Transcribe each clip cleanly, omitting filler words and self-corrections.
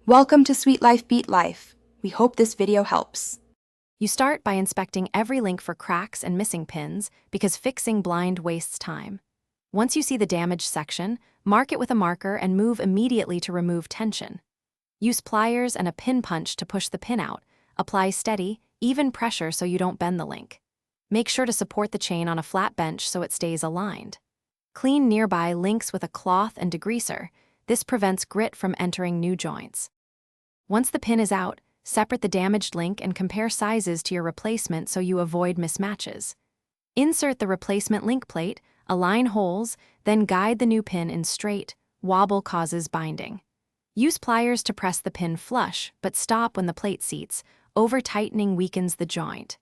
Welcome to Sweet Life Beat Life. We hope this video helps. You start by inspecting every link for cracks and missing pins because fixing blind wastes time. Once you see the damaged section, mark it with a marker and move immediately to remove tension. Use pliers and a pin punch to push the pin out. Apply steady, even pressure so you don't bend the link. Make sure to support the chain on a flat bench so it stays aligned. Clean nearby links with a cloth and degreaser. This prevents grit from entering new joints. Once the pin is out, separate the damaged link and compare sizes to your replacement so you avoid mismatches. Insert the replacement link plate, align holes, then guide the new pin in straight. Wobble causes binding. Use pliers to press the pin flush, but stop when the plate seats. Over-tightening weakens the joint.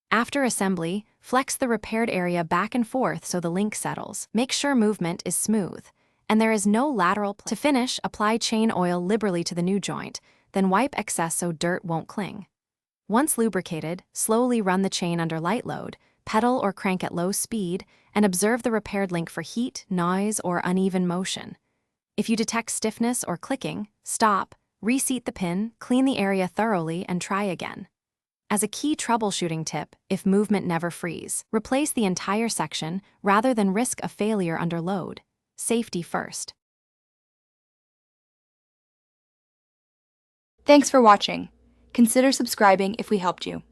After assembly, flex the repaired area back and forth so the link settles. Make sure movement is smooth, and there is no lateral To finish, apply chain oil liberally to the new joint, then wipe excess so dirt won't cling. Once lubricated, slowly run the chain under light load, pedal or crank at low speed, and observe the repaired link for heat, noise, or uneven motion. If you detect stiffness or clicking, stop, reseat the pin, clean the area thoroughly, and try again. As a key troubleshooting tip, if movement never frees, replace the entire section rather than risk a failure under load. Safety first. Thanks for watching. Consider subscribing if we helped you.